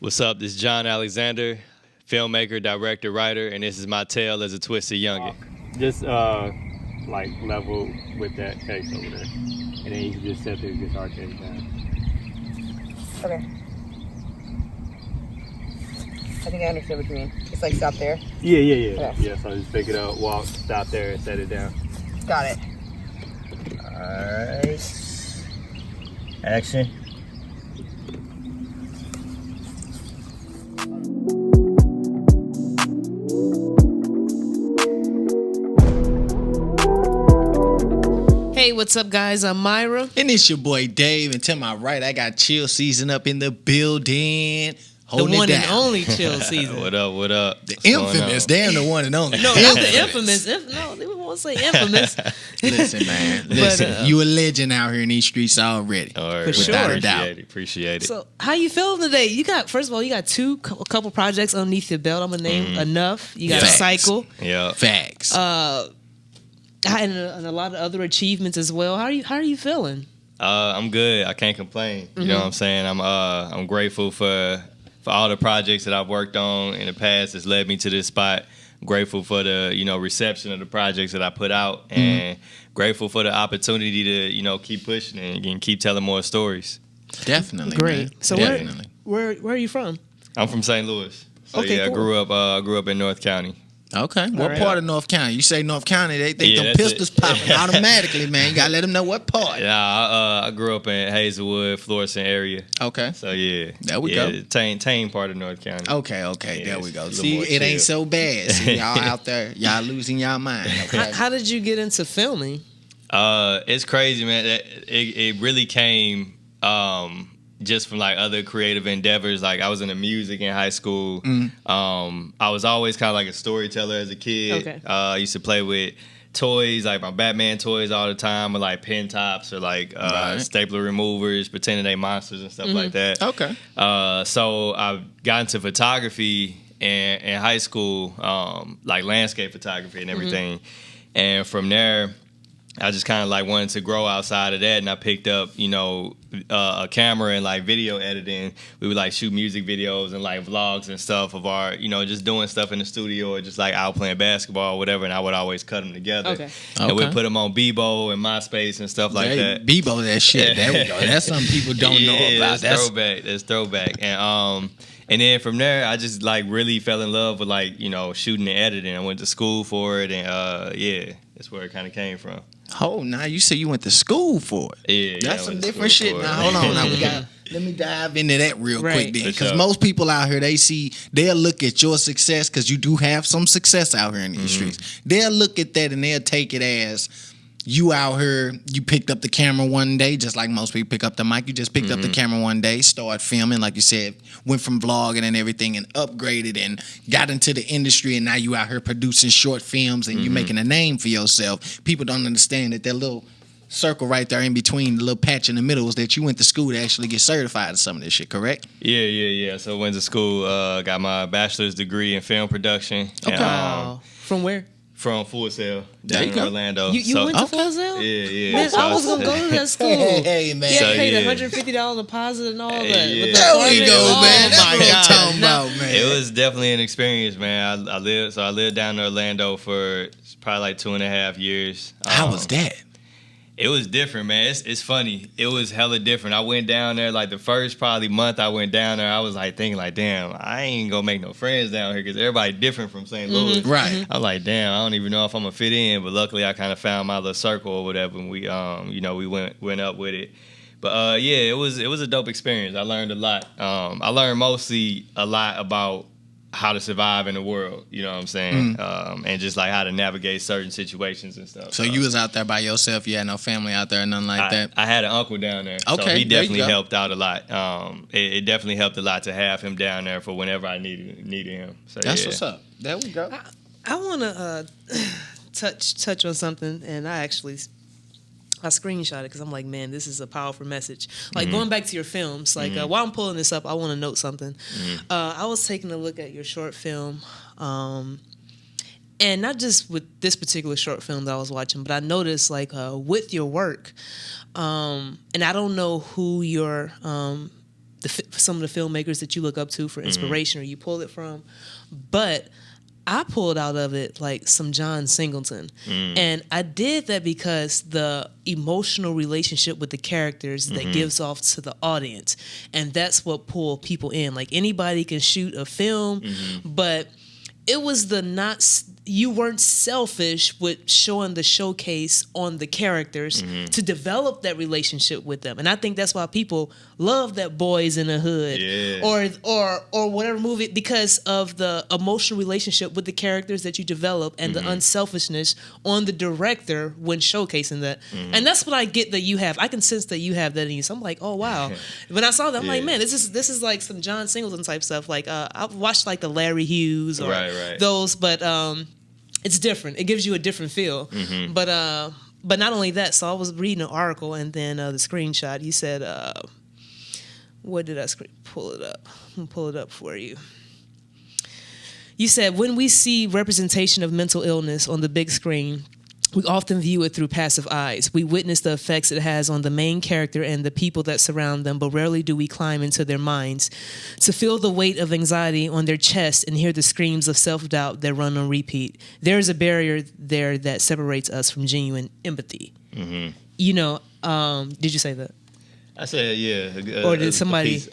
What's up? This is John Alexander, filmmaker, director, writer, and this is my tale as a twisted youngin'. Just like level with that case over there, and then you can just set the guitar case down. Okay. I think I understand what you mean. Just like stop there. Yeah. Okay. Yeah. So just pick it up, walk, stop there, and set it down. Got it. Alright. Action. Hey, what's up, guys? I'm Myra. And it's your boy Dave. And to my right, I got Chill Season up in the building. The one and only Chill Season. What up? The infamous. Damn, the one and only. No, not the infamous. No, they won't say infamous. Listen, man. Listen, you a legend out here in these streets already. All right, For sure. Without a doubt. Appreciate it. So, how you feeling today? You got, first of all, you got a couple projects underneath your belt. I'm gonna name Enough. You got Facts. Cycle. Yeah. Facts. And a lot of other achievements as well. How are you feeling? I'm good. I can't complain. You know what I'm saying? I'm grateful for all the projects that I've worked on in the past that's led me to this spot. I'm grateful for the, reception of the projects that I put out, and grateful for the opportunity to, keep pushing and keep telling more stories. Definitely. Great. Man. So Definitely. where are you from? I'm from St. Louis. So Okay, yeah, cool. I grew up in North County. Okay. What right. part of North County? You say North County, they think Yeah, them that's pistols it. popping automatically, man. You gotta let them know what part. Yeah, I grew up in Hazelwood, Florissant area. Okay. So yeah. There we go. Tame part of North County. Okay. Yeah, There we it's go. a little See, more it ain't chill. so bad. See, y'all out there, y'all losing y'all mind. Okay? How did you get into filming? It's crazy, man. It really came just from like other creative endeavors. Like I was into music in high school. I was always kind of like a storyteller as a kid. Okay. I used to play with toys, like my Batman toys all the time, or like pen tops, or like Right. stapler removers, pretending they monsters and stuff like that. Okay. So I got into photography in high school, like landscape photography and everything. And from there, I just kind of like wanted to grow outside of that, and I picked up, a camera and like video editing. We would like shoot music videos and like vlogs and stuff of our, just doing stuff in the studio or just like out playing basketball or whatever. And I would always cut them together. Okay. And we'd Okay. put them on Bebo and MySpace and stuff like that. Bebo that shit. There we go. That's something people don't know about. That's throwback. That's throwback. And then from there, I just like really fell in love with like shooting and editing. I went to school for it, and that's where it kind of came from. Oh, now you say you went to school for it. Yeah, That's I some went to different school shit. for Now it. hold on. Now let me dive into that real Right. quick then, For because sure. most people out here they'll look at your success, because you do have some success out here in these streets. They'll look at that and they'll take it as you out here. You picked up the camera one day, just like most people pick up the mic. You just picked up the camera one day, started filming, like you said, went from vlogging and everything, and upgraded and got into the industry, and now you out here producing short films and you making a name for yourself. People don't understand that little circle right there in between, the little patch in the middle, is that you went to school to actually get certified in some of this shit, correct? Yeah. So I went to school, got my bachelor's degree in film production. Okay. And, From where? from Full Sail There down you in go. Orlando. You So- went to Okay. Full Sail? Yeah. Man, So I was gonna go to that school. Hey, man. Yeah, So, paid yeah. $150 deposit and all that. Yeah. With the There we apartment. go, Oh, man. That's my what I'm God. talking Now, about, man. It was definitely an experience, man. I lived down in Orlando for probably like 2.5 years. How was that? It was different, man. It's funny. It was hella different. I went down there, like the first probably month I went down there, I was like thinking like, damn, I ain't gonna make no friends down here because everybody different from St. Louis. Right. I'm like, damn, I don't even know if I'm gonna fit in. But luckily I kind of found my little circle or whatever, and we we went up with it. But it was a dope experience. I learned a lot. I learned mostly a lot about how to survive in the world, you know what I'm saying? And just like how to navigate certain situations and stuff. So you was out there by yourself? You had no family out there or nothing like that? I had an uncle down there. So Okay, he there you definitely go. helped out a lot. It definitely helped a lot to have him down there for whenever I needed him. So That's yeah. what's up. There we go. I want to touch on something, and I screenshot it because I'm like, man, this is a powerful message. Like going back to your films, like while I'm pulling this up, I want to note something. I was taking a look at your short film, and not just with this particular short film that I was watching, but I noticed like with your work, and I don't know who your some of the filmmakers that you look up to for inspiration or you pull it from, but I pulled out of it like some John Singleton. And I did that because the emotional relationship with the characters that gives off to the audience. And that's what pulled people in. Like anybody can shoot a film, but it was you weren't selfish with showing the showcase on the characters to develop that relationship with them. And I think that's why people love that Boys in the Hood or whatever movie, because of the emotional relationship with the characters that you develop and the unselfishness on the director when showcasing that. And that's what I get that you have. I can sense that you have that in you. So I'm like, oh wow. When I saw that, I'm like, man, this is like some John Singleton type stuff. Like I've watched like the Larry Hughes or those, but it's different. It gives you a different feel. But not only that, so I was reading an article and then the screenshot, you said, what did I pull it up? I'm gonna pull it up for you. You said, when we see representation of mental illness on the big screen, we often view it through passive eyes. We witness the effects it has on the main character and the people that surround them, but rarely do we climb into their minds to feel the weight of anxiety on their chest and hear the screams of self-doubt that run on repeat. There is a barrier there that separates us from genuine empathy. You know, did you say that? I said, yeah. Or did somebody?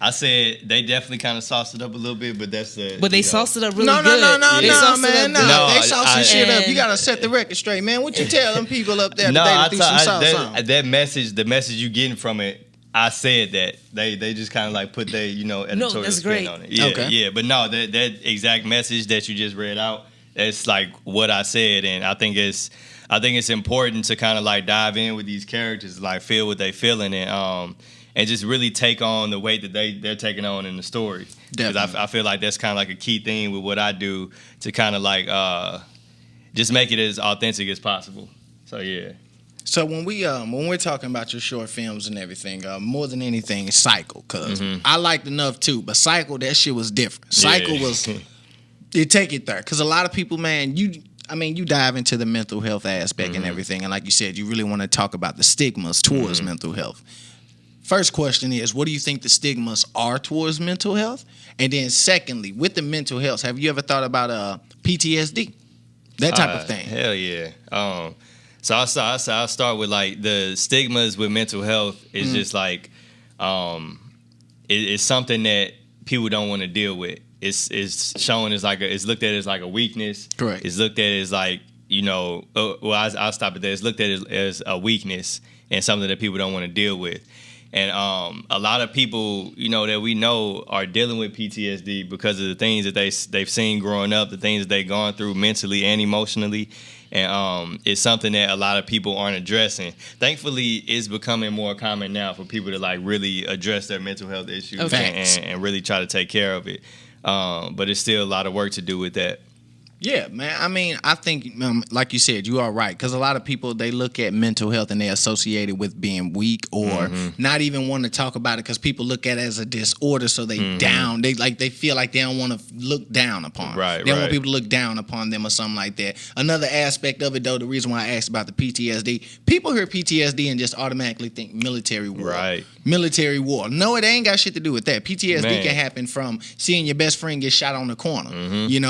I said they definitely kind of sauced it up a little bit, but that's the. But they sauced it up really No, good. man. They sauce some shit up. and- You gotta set the record straight, man. What you tell them people up there No, today to do some sauce on? that message, the message you getting from it, I said that they just kind of like put their editorial that's spin great. on it. Yeah, Okay. yeah, but no, that exact message that you just read out, that's like what I said, and I think it's important to kind of like dive in with these characters, like feel what they feeling, and just really take on the weight that they're taking on in the story. Because I feel like that's kind of like a key thing with what I do to kind of like just make it as authentic as possible. So yeah. So when we're talking about your short films and everything, more than anything, it's Cycle, because I liked enough too, but Cycle, that shit was different. Cycle was, you take it there, because a lot of people, man, you dive into the mental health aspect and everything, and like you said, you really want to talk about the stigmas towards mental health. First question is, what do you think the stigmas are towards mental health? And then secondly, with the mental health, have you ever thought about PTSD? That type of thing. Hell yeah. So I'll start with like the stigmas with mental health is just like it's something that people don't want to deal with. It's shown as it's looked at as like a weakness. Correct. It's looked at as like, I'll stop it there. It's looked at as a weakness and something that people don't want to deal with. And a lot of people, that we know are dealing with PTSD because of the things that they've seen growing up, the things that they've gone through mentally and emotionally. And it's something that a lot of people aren't addressing. Thankfully, it's becoming more common now for people to like really address their mental health issues and really try to take care of it. But it's still a lot of work to do with that. Yeah, man. I mean, I think, like you said, you are right. Because a lot of people, they look at mental health and they associate it with being weak or not even want to talk about it because people look at it as a disorder. So they down. They feel like they don't want to look down upon. Right, they don't want people to look down upon them or something like that. Another aspect of it, though, the reason why I asked about the PTSD, people hear PTSD and just automatically think military war. Right. Military war. No, it ain't got shit to do with that. PTSD can happen from seeing your best friend get shot on the corner.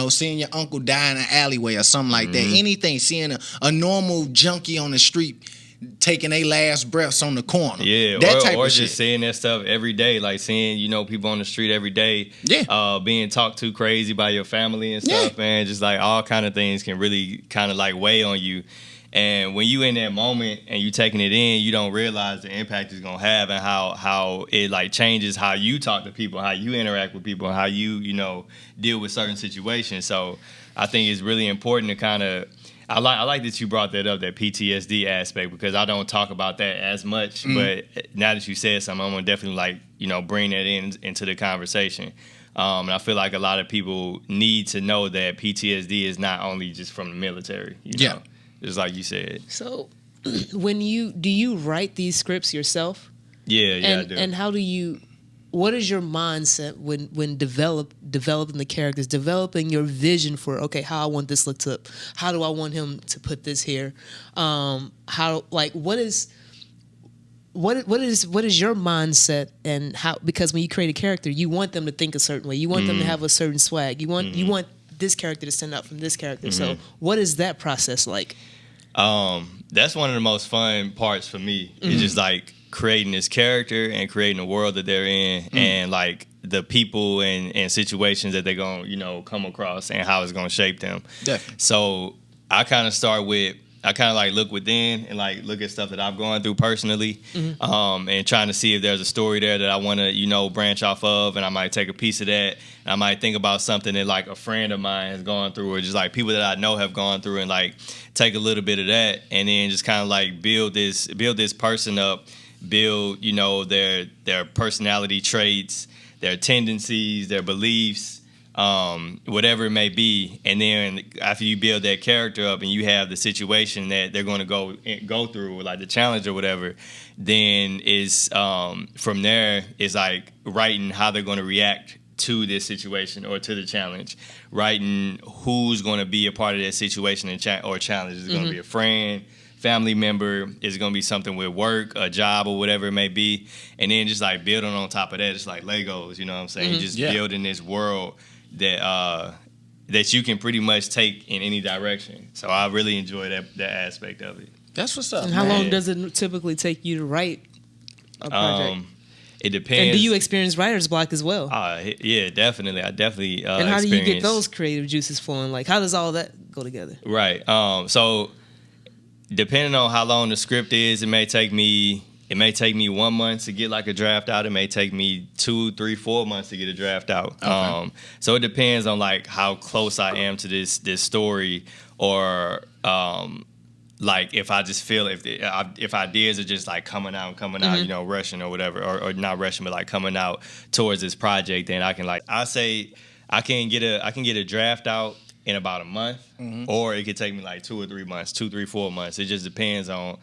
Seeing your uncle die in an alleyway or something like that. Anything, seeing a normal junkie on the street taking their last breaths on the corner. Yeah, that type or of just shit. seeing that stuff every day, like seeing, people on the street every day, being talked to crazy by your family and stuff, man. Just like all kind of things can really kind of like weigh on you. And when you in that moment and you taking it in, you don't realize the impact it's gonna have and how it like changes how you talk to people, how you interact with people, how you deal with certain situations. So I think it's really important to kind of I like that you brought that up, that PTSD aspect, because I don't talk about that as much. But now that you said something, I'm gonna definitely bring that into the conversation. And I feel like a lot of people need to know that PTSD is not only just from the military. You know? Just like you said. So, do you write these scripts yourself? Yeah, I do. And how do you? What is your mindset when developing the characters, developing your vision for how I want this look to, how do I want him to put this here? What is what is your mindset and how? Because when you create a character, you want them to think a certain way. You want them to have a certain swag. You want this character to stand out from this character. So what is that process like? That's one of the most fun parts for me. It's just like creating this character and creating the world that they're in, and like the people and situations that they're gonna, you know, come across and how it's gonna shape them. Definitely. So I kind of like look within and like look at stuff that I've gone through personally, and trying to see if there's a story there that I want to, you know, branch off of, and I might take a piece of that. And I might think about something that like a friend of mine has gone through, or just like people that I know have gone through, and like take a little bit of that, and then just kind of like build this person up, build, you know, their personality traits, their tendencies, their beliefs, whatever it may be. And then after you build that character up and you have the situation that they're going to go through, like the challenge or whatever, then is from there is like writing how they're going to react to this situation or to the challenge, writing who's going to be a part of that situation or challenge. Is it going to be a friend, family member? Is it going to be something with work, a job, or whatever it may be? And then just like building on top of that, it's like Legos, you know what I'm saying? Just building this world that you can pretty much take in any direction. So I really enjoy that aspect of it. That's what's up. And how long does it typically take you to write a project? It depends. And do you experience writer's block as well? Yeah, definitely. I definitely and how do you get those creative juices flowing? Like, how does all that go together? Right. So depending on how long the script is, it may take me 1 month to get like a draft out. It may take me 2, 3, 4 months to get a draft out. Okay. So it depends on like how close I am to this story, or like if I just feel if ideas are just like coming out, you know, rushing or whatever, or not rushing, but like coming out towards this project, then I can I say I can get a draft out in about a month, or it could take me like 2 or 3 months, 2, 3, 4 months. It just depends on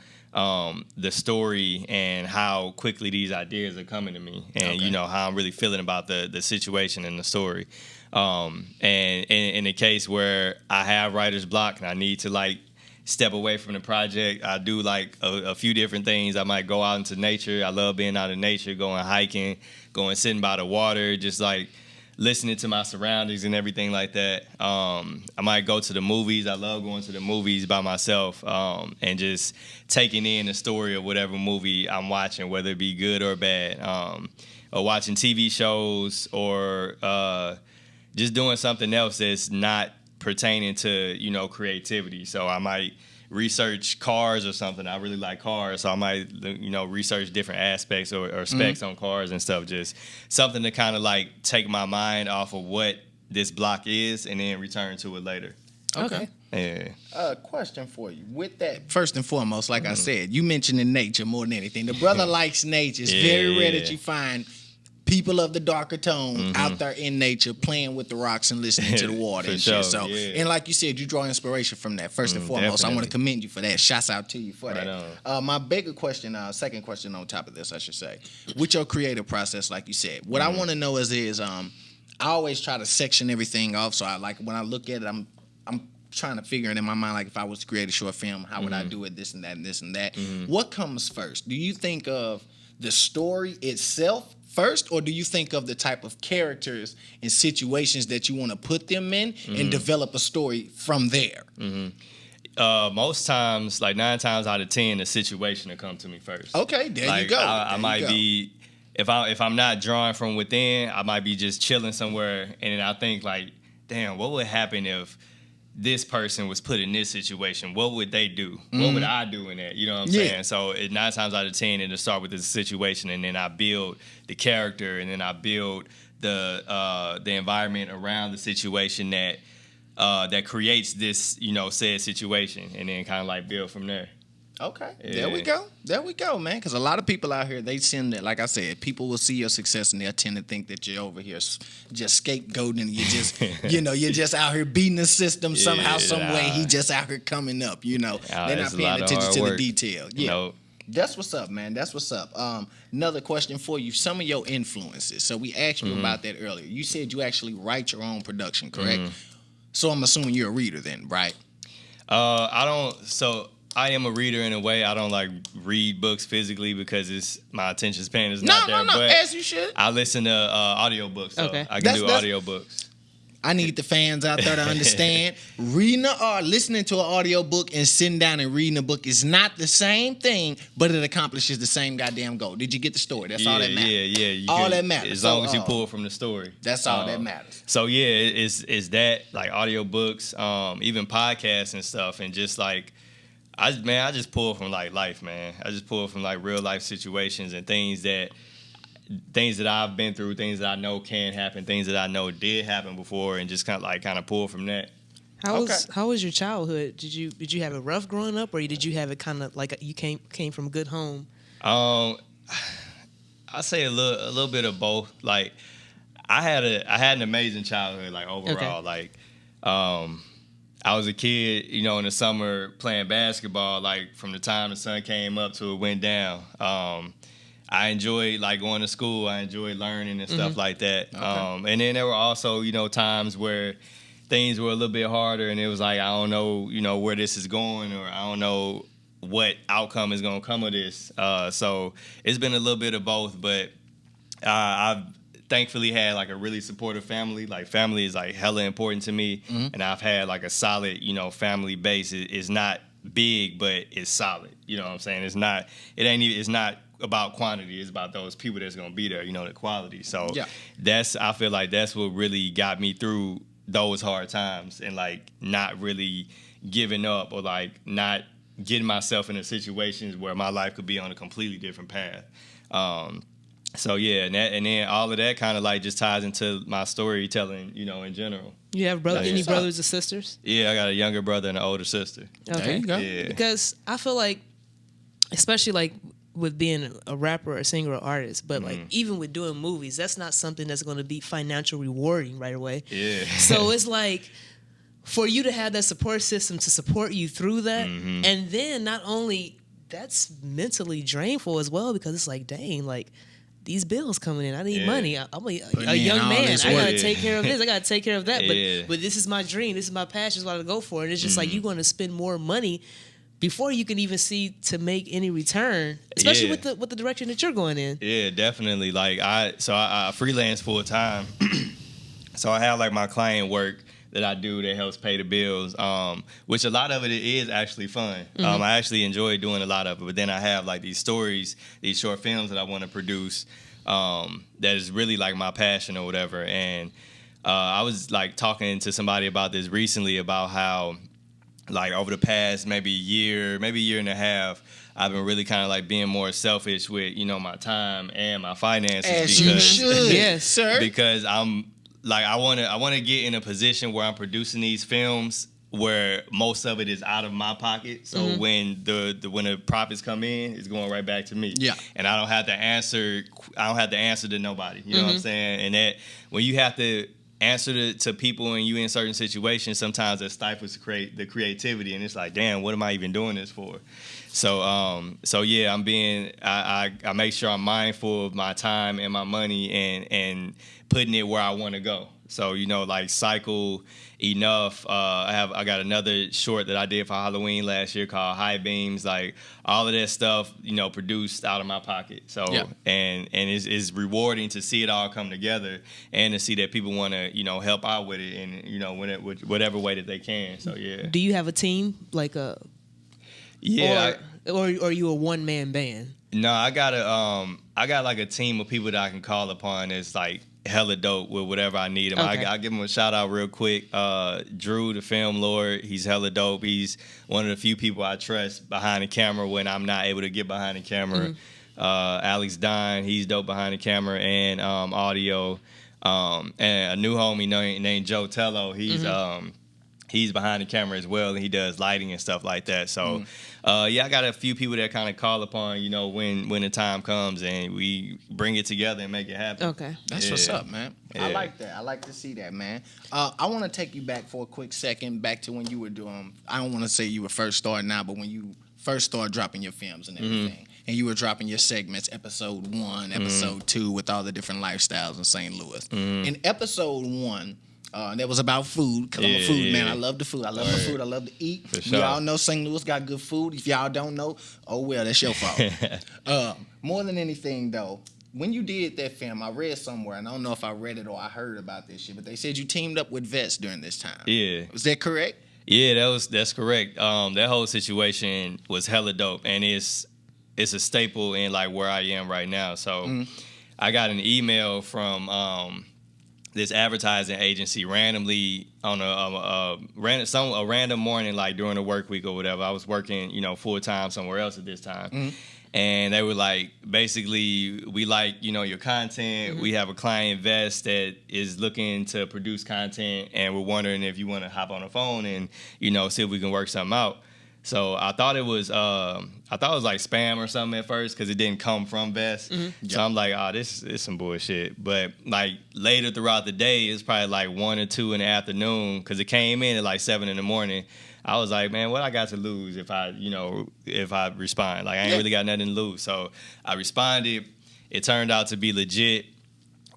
the story and how quickly these ideas are coming to me, and you know how I'm really feeling about the situation and the story. And in the case where I have writer's block and I need to like step away from the project, I do like a few different things. I might go out into nature. I love being out in nature, going hiking, going sitting by the water, just like listening to my surroundings and everything like that. I might go to the movies. I love going to the movies by myself, and just taking in the story of whatever movie I'm watching, whether it be good or bad, or watching TV shows, or just doing something else that's not pertaining to, you know, creativity. So I might research cars or something. I really like cars, so I might, you know, research different aspects or specs on cars and stuff. Just something to kind of like take my mind off of what this block is, and then return to it later. Okay. Yeah. Question for you. With that, first and foremost, like I said, you mentioned in nature more than anything. The brother likes nature. It's very rare that you find people of the darker tone out there in nature playing with the rocks and listening to the water and shit. So, and like you said, you draw inspiration from that. First and foremost, I want to commend you for that. Shouts out to you for that. My bigger question, second question on top of this, I should say, with your creative process, like you said, what I want to know is I always try to section everything off. So I like when I look at it, I'm trying to figure it in my mind, like if I was to create a short film, how would I do it, this and that and this and that. What comes first? Do you think of the story itself first, or do you think of the type of characters and situations that you want to put them in and develop a story from there? Most times, like 9 times out of 10, the situation will come to me first. Okay, there like, you go. I might be, if I'm not drawing from within, I might be just chilling somewhere, and then I think like, damn, what would happen if this person was put in this situation? What would they do? What would I do in that? You know what I'm saying? So 9 times out of 10, it'll start with the situation, and then I build the character, and then I build the environment around the situation that creates this, you know, said situation, and then kind of like build from there. Okay, there we go, man. Because a lot of people out here, they send that, like I said, people will see your success and they'll tend to think that you're over here just scapegoating, and you're just, you know, you're just out here beating the system somehow, some way. He just out here coming up, you know. They're not paying attention to the detail. Yeah. Nope. That's what's up, man. That's what's up. Another question for you. Some of your influences. So we asked you about that earlier. You said you actually write your own production, correct? So I'm assuming you're a reader then, right? I don't. So I am a reader in a way. I don't like read books physically because my attention span is not there. No, but as you should. I listen to audiobooks. So Okay. I can do audiobooks. I need the fans out there to understand reading or listening to an audiobook and sitting down and reading a book is not the same thing, but it accomplishes the same goddamn goal. Did you get the story? That's all that matters. Yeah. That matters. As long as you pull from the story. That's all that matters. So yeah, it's that, like audiobooks, even podcasts and stuff, and just like I just pull from like life, man. I just pull from like real life situations and things that I've been through, things that I know can happen, things that I know did happen before, and just kind of pull from that. How was your childhood? Did you have it rough growing up, or did you have it kind of like you came from a good home? I say a little bit of both. Like I had an amazing childhood, like overall. Okay. Like I was a kid, in the summer playing basketball, like from the time the sun came up till it went down. I enjoyed like going to school. I enjoyed learning and stuff like that. Okay. And then there were also, times where things were a little bit harder, and it was like I don't know, where this is going, or I don't know what outcome is gonna come of this. So it's been a little bit of both, but I've thankfully had like a really supportive family. Like family is like hella important to me, and I've had like a solid, family base. It's not big, but it's solid. You know what I'm saying? It's not about quantity. It's about those people that's gonna be there. The quality. So I feel like that's what really got me through those hard times, and like not really giving up, or like not getting myself into situations where my life could be on a completely different path. So yeah, and then all of that kind of like just ties into my storytelling, in general. You have any brothers or sisters? Yeah, I got a younger brother and an older sister. Okay. There you go. Yeah. Because I feel like, especially like with being a rapper, or singer, or artist, but like even with doing movies, that's not something that's going to be financial rewarding right away. Yeah. So it's like for you to have that support system to support you through that, and then not only that's mentally drainful as well, because it's like, dang, like these bills coming in, I need money. I'm a young man. I gotta take care of this. I gotta take care of that. But this is my dream. This is my passion. This is what I go for. And it's just like you're going to spend more money before you can even see to make any return, especially with the direction that you're going in. Yeah, definitely. Like I freelance full time, so I have like my client work that I do that helps pay the bills, which a lot of it is actually fun. I actually enjoy doing a lot of it, but then I have like these stories, these short films that I want to produce, that is really like my passion or whatever. And I was like talking to somebody about this recently, about how like over the past maybe year and a half, I've been really kind of like being more selfish with, my time and my finances. As you should, yes, sir. Because I'm like, I want to get in a position where I'm producing these films where most of it is out of my pocket. So when the profits come in, it's going right back to me. Yeah. And I don't have to answer to nobody. You know what I'm saying? And that when you have to answer to people and you in certain situations, sometimes that stifles the creativity, and it's like, damn, what am I even doing this for? So yeah, I make sure I'm mindful of my time and my money, and putting it where I want to go. So like Cycle Enough. I got another short that I did for Halloween last year called High Beams. Like all of that stuff, produced out of my pocket. So and it's rewarding to see it all come together, and to see that people want to help out with it, and whatever way that they can. So yeah. Do you have a team like a? Yeah. Or are you a one man band? No, I got like a team of people that I can call upon. That's like hella dope with whatever I need him. Okay. I'll give him a shout out real quick. Drew, the film lord, he's hella dope. He's one of the few people I trust behind the camera when I'm not able to get behind the camera. Alex Dine, he's dope behind the camera and audio. And a new homie named Joe Tello, he's behind the camera as well, and he does lighting and stuff like that. So, I got a few people that kind of call upon, when the time comes, and we bring it together and make it happen. Okay. That's what's up, man. Yeah. I like that. I like to see that, man. I want to take you back for a quick second, back to when you were doing, I don't want to say you were first starting out, but when you first started dropping your films and everything, and you were dropping your segments, episode 1, episode 2, with all the different lifestyles in St. Louis. In episode 1, That was about food, because I'm a food man. I love the food. I love my food. I love to eat. For We sure. all know St. Louis got good food. If y'all don't know, oh well, that's your fault. More than anything, though, when you did that film, I read somewhere, and I don't know if I read it or I heard about this shit, but they said you teamed up with Vess during this time. Yeah. Was that correct? Yeah, that's correct. That whole situation was hella dope, and it's a staple in like where I am right now. So I got an email from this advertising agency randomly on a random morning, like during the work week or whatever. I was working, full time somewhere else at this time. And they were like, basically, we like, your content. We have a client, Vess, that is looking to produce content, and we're wondering if you want to hop on the phone and, see if we can work something out. So I thought it was like spam or something at first, because it didn't come from Vess. So I'm like, oh, this is some bullshit. But like later throughout the day, it's probably like 1 or 2 in the afternoon, because it came in at like 7 in the morning. I was like, man, what I got to lose if I respond? Like, I ain't really got nothing to lose. So I responded. It turned out to be legit.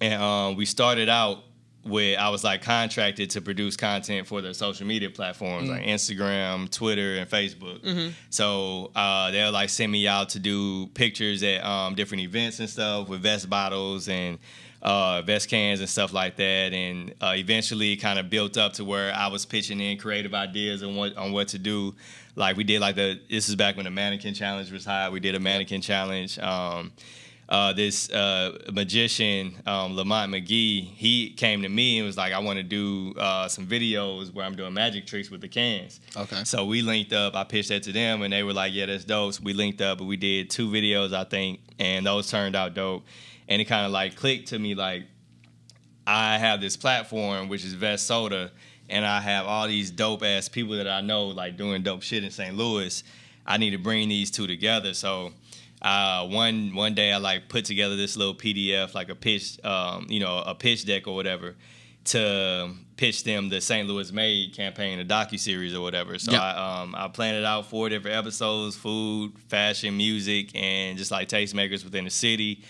And we started out with, I was like contracted to produce content for the social media platforms like Instagram, Twitter, and Facebook. So they'll like send me out to do pictures at different events and stuff with Vess bottles and Vess cans and stuff like that, and eventually kind of built up to where I was pitching in creative ideas on what to do. Like we did this is back when the mannequin challenge was high. We did a mannequin challenge. This magician, Lamont McGee, he came to me and was like, I want to do some videos where I'm doing magic tricks with the cans. Okay. So we linked up. I pitched that to them, and they were like, yeah, that's dope. So we linked up, and we did 2 videos, I think, and those turned out dope. And it kind of like clicked to me, like, I have this platform, which is Vess Soda, and I have all these dope-ass people that I know, like, doing dope shit in St. Louis. I need to bring these 2 together. So one day I, like, put together this little PDF, like a pitch, a pitch deck or whatever, to pitch them the St. Louis Made campaign, a docuseries or whatever. So I planned it out 4 different episodes: food, fashion, music, and just, like, tastemakers within the city.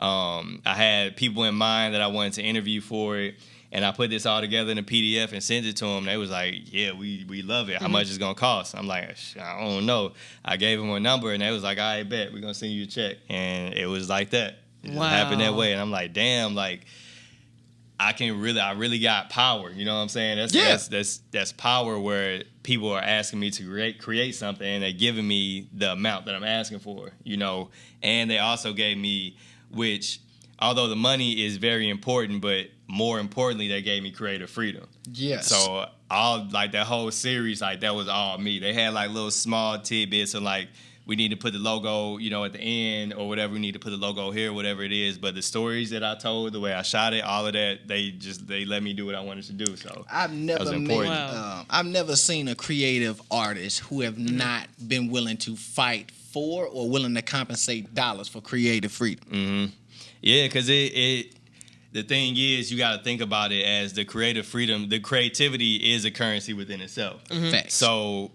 I had people in mind that I wanted to interview for it, and I put this all together in a PDF and sent it to them. They was like, yeah, we love it. How much is it going to cost? I'm like, I don't know. I gave them a number, and they was like, all right, bet. We're going to send you a check. And it was like that. It just happened that way. And I'm like, damn, like, I really got power. You know what I'm saying? That's power, where people are asking me to create something, and they're giving me the amount that I'm asking for, And they also gave me, which, although the money is very important, but more importantly, they gave me creative freedom. Yes. So all, like, that whole series, like, that was all me. They had like little small tidbits of like, we need to put the logo, at the end or whatever. We need to put the logo here, whatever it is. But the stories that I told, the way I shot it, all of that, they let me do what I wanted to do. So I've never seen a creative artist who have not been willing to fight for or willing to compensate dollars for creative freedom. Yeah, because the thing is, you got to think about it as the creative freedom. The creativity is a currency within itself. Facts. So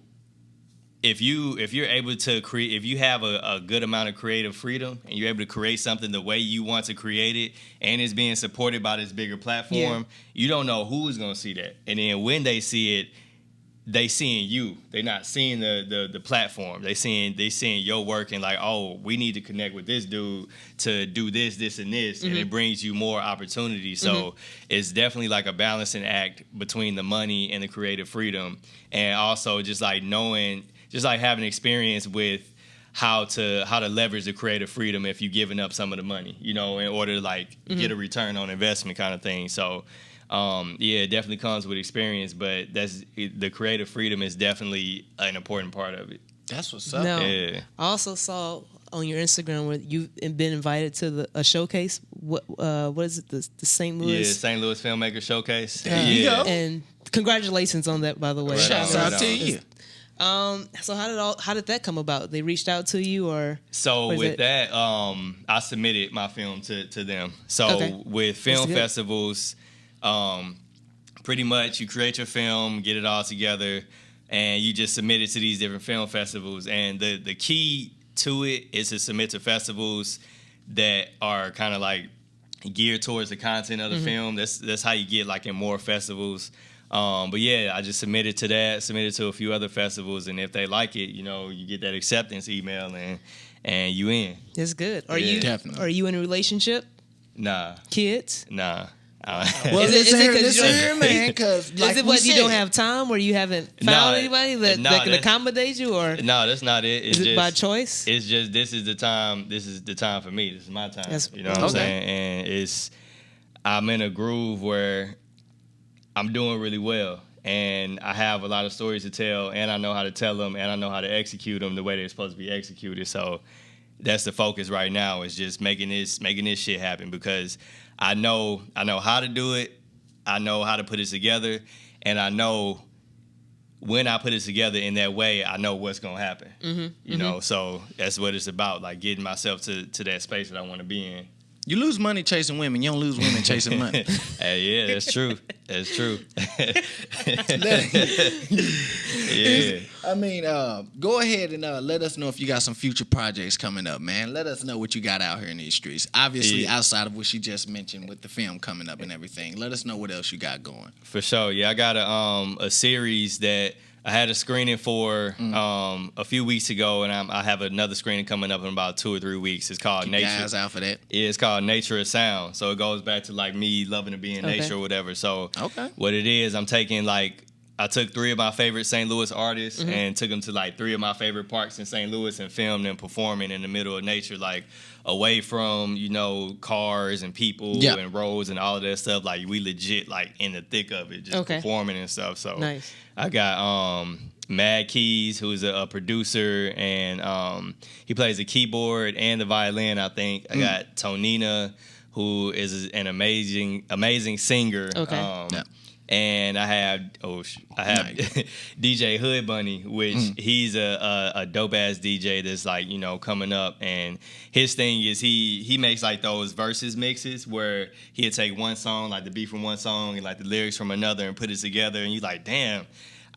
if you're able to create, if you have a good amount of creative freedom and you're able to create something the way you want to create it, and it's being supported by this bigger platform, you don't know who is going to see that. And then when they see it, they seeing you. They're not seeing the platform. They seeing your work, and like, oh, we need to connect with this dude to do this, and this, and it brings you more opportunity. So it's definitely like a balancing act between the money and the creative freedom, and also just like knowing, just like having experience with how to leverage the creative freedom if you're giving up some of the money, in order to like get a return on investment kind of thing. So. It definitely comes with experience, but the creative freedom is definitely an important part of it. That's what's up. Now, Yeah. I also saw on your Instagram where you've been invited to a showcase. What is it? The St. Louis? Yeah, St. Louis Filmmaker Showcase. There you go. And congratulations on that, by the way. Shouts out to you. So how did that come about? They reached out to you, or with that, I submitted my film to them. So with film festivals. Pretty much you create your film, get it all together, and you just submit it to these different film festivals. And the key to it is to submit to festivals that are kind of like geared towards the content of the film. That's how you get like in more festivals. But yeah, I just submitted to a few other festivals, and if they like it, you get that acceptance email and you in. That's good. Are Definitely. Are you in a relationship? Nah. Kids? Nah. Well, Is it 'cause listen you're- here, man, because like is it we what you said, don't have time, or you haven't found anybody that can accommodate you, or No, that's not it. It's is it just by choice? It's just this is the time. This is the time for me. This is my time. You know what I'm Okay. saying? And I'm in a groove where I'm doing really well, and I have a lot of stories to tell, and I know how to tell them, and I know how to execute them the way they're supposed to be executed. So that's the focus right now, is just making this shit happen, because I know how to do it. I know how to put it together, and I know when I put it together in that way, I know what's gonna happen. You know, so that's what it's about, like getting myself to that space that I want to be in. you lose money chasing women. You don't lose women chasing money. Hey, yeah, that's true. That's true. Yeah. I mean, go ahead and let us know if you got some future projects coming up, man. Let us know what you got out here in these streets. Obviously, outside of what she just mentioned with the film coming up and everything. Let us know what else you got going. For sure. Yeah, I got a series that I had a screening for a few weeks ago, and I have another screening coming up in about 2 or 3 weeks. It's called Keep Nature. your eyes out for that. Yeah, it's called Nature of Sound. So it goes back to like me loving to be in nature or whatever. So what it is, I took 3 of my favorite St. Louis artists and took them to like 3 of my favorite parks in St. Louis and filmed them performing in the middle of nature, like away from, cars and people and roads and all of that stuff. Like we legit like in the thick of it, just performing and stuff. So Nice. I got Mad Keys, who's a producer, and he plays the keyboard and the violin, I think. I got Tonina, who is an amazing singer. And I have DJ Hood Bunny, which he's a dope ass DJ that's like coming up, and his thing is he makes like those versus mixes where he'll take one song, like the beat from one song and like the lyrics from another, and put it together, and you like, damn,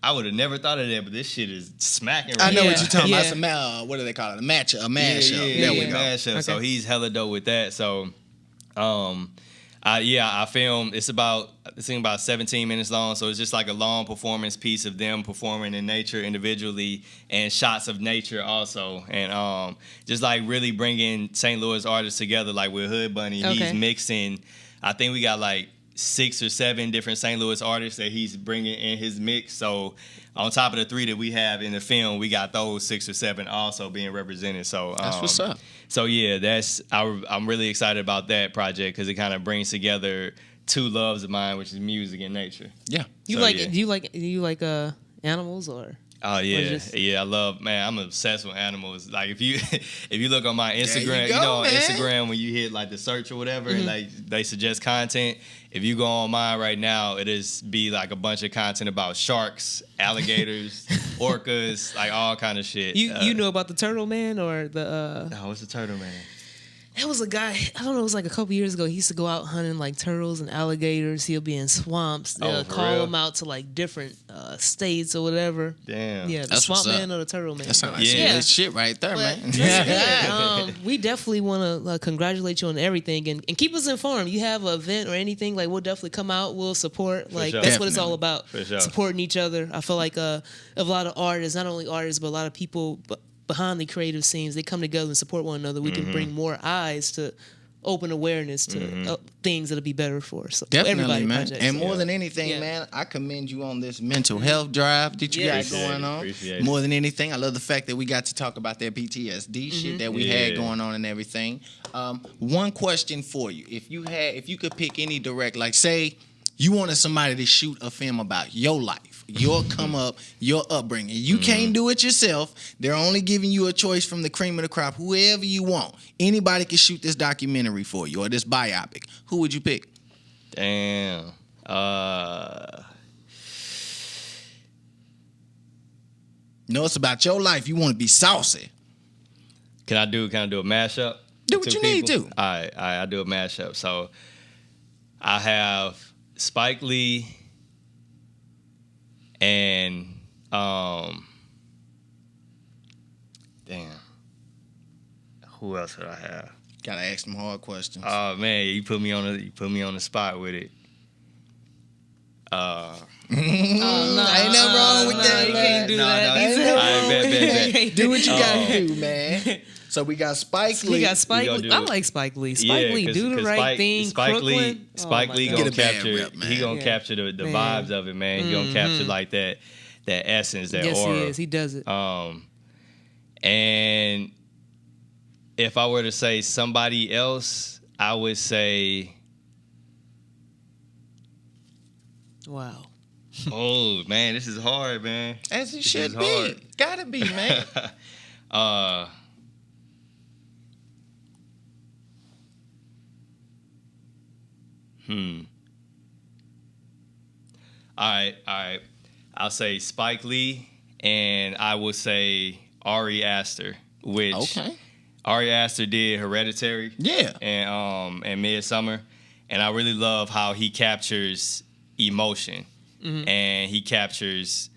I would have never thought of that, but this shit is smacking right I know now. what you're talking about. It's what do they call it? A mashup. There we go. Mashup. Okay. So he's hella dope with that. So, I filmed. It's about 17 minutes long. So it's just like a long performance piece of them performing in nature individually and shots of nature also, and just like really bringing St. Louis artists together. Like with Hood Bunny, he's mixing. I think we got like 6 or 7 different St. Louis artists that he's bringing in his mix. So on top of the 3 that we have in the film, we got those 6 or 7 also being represented. So That's what's up. So yeah, I'm really excited about that project because it kind of brings together 2 loves of mine, which is music and nature. Yeah. Do you like animals or? Oh yeah, just- yeah. I'm obsessed with animals. Like if you look on my Instagram, go, on man. Instagram when you hit like the search or whatever, and like they suggest content. If you go on mine right now, it is be like a bunch of content about sharks, alligators, orcas, like all kind of shit. You know about the turtle man or the? Oh, what's the turtle man? That was a guy, I don't know, it was like a couple years ago. He used to go out hunting like turtles and alligators. He'll be in swamps. They'll for call real? him out to like different states or whatever. Damn. Yeah, the That's swamp what's up. man or the turtle man. That sounds like Yeah. some shit right there, But man. that's good. We definitely want to congratulate you on everything and keep us informed. You have an event or anything, like we'll definitely come out. We'll support. Like sure. that's what it's all Definitely. about. For sure. Supporting each other. I feel like a lot of artists, not only artists, but a lot of people behind the creative scenes, they come together and support one another. We can bring more eyes to open awareness to things that'll be better for us. So Definitely, everybody man. projects. And more than anything, Yeah. man, I commend you on this mental health drive that you got Appreciate going it, on. appreciate it. More than anything, I love the fact that we got to talk about that PTSD shit that we had Yeah. going on and everything. One question for you: if you could pick any direct, like say you wanted somebody to shoot a film about your life, your come up, your upbringing. You can't do it yourself. They're only giving you a choice from the cream of the crop, whoever you want. Anybody can shoot this documentary for you or this biopic. Who would you pick? Damn. No, it's about your life. You want to be saucy. Can I do a mashup? Do what Two you need people? to. All right, I do a mashup. So I have Spike Lee and damn, who else would I have? Gotta ask them hard questions. Oh man, you put me on the spot with it. No, ain't nothing wrong with that, You man. can't do that. All right, bet. Do what you gotta do, man. So we got Spike Lee. We got Spike We Lee. gonna I do it. like Spike Lee. Spike Lee, do the right thing. Spike Lee, Crooklyn. Spike Lee God. gonna Get a bad capture. rep, man. He gonna Yeah. capture the Man. vibes of it, man. He gonna capture like that essence, that Yes, aura. he is. He does it. And if I were to say somebody else, I would say, Wow. oh man, this is hard, man. As it This should is be. hard. Gotta be, man. All right. I'll say Spike Lee, and I will say Ari Aster, which Okay. Ari Aster did Hereditary, Yeah. and Midsummer, and I really love how he captures emotion, and he captures.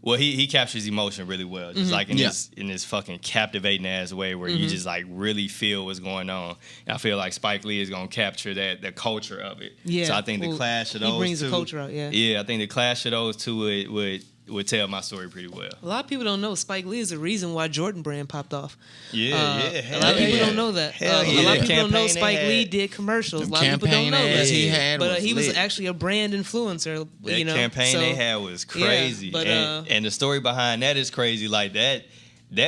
Well, he captures emotion really well, just like in this fucking captivating ass way where you just like really feel what's going on. And I feel like Spike Lee is gonna capture the culture of it. Yeah. So I think the Well, clash of he those brings two, the culture out, yeah. Yeah, I think the clash of those two would tell my story pretty well. A lot of people don't know Spike Lee is the reason why Jordan Brand popped off. Yeah, A lot of people don't know that. Hell A yeah. lot of The people don't know campaign they Spike Lee had. did commercials. A The lot of people don't campaign know ads that. he had But was he was lit. actually a brand influencer. That you know, campaign so, they had was crazy, but, and the story behind that is crazy. Like that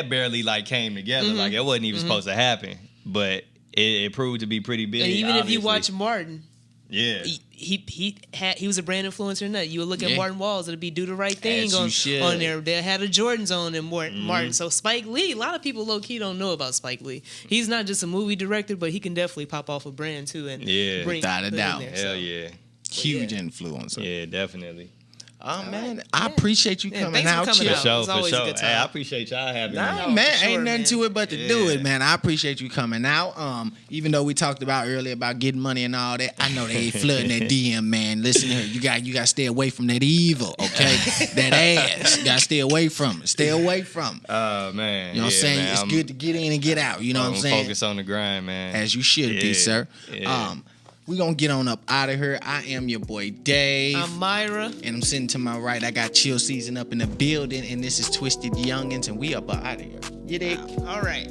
barely like came together. Like it wasn't even supposed to happen, but it proved to be pretty big. And even if you obviously. watch Martin, yeah, he was a brand influencer in that. You would look at Yeah. Martin Walls, it'd be Do the Right Thing As you on should. there. They had a Jordans on in Martin. So Spike Lee, a lot of people low key don't know about Spike Lee. He's not just a movie director, but he can definitely pop off a brand too and Yeah. bring Without a put it in doubt. there, hell so. yeah, Huge influencer. yeah, definitely. Man, I appreciate you Yeah, coming thanks for out. coming Chill. out. For It's sure. always a good time. Hey, I appreciate y'all having me. Nah, No, man, for sure, ain't nothing man. to it but to do it, man. I appreciate you coming out. Even though we talked about earlier about getting money and all that, I know they ain't flooding that DM, man. Listen here, you got to stay away from that evil, okay? That ass, you got to stay away from it. Stay away from it. Oh man, You know what I'm saying? man, It's good to get in and get out. You know what I'm saying? Focus on the grind, man. As you should be, Yeah, sir. yeah. We gonna get on up out of here. I am your boy Dave. I'm Myra. And I'm sitting to my right. I got Chill Season up in the building, and this is Twisted Youngins, and we up out of here. You dig? All right.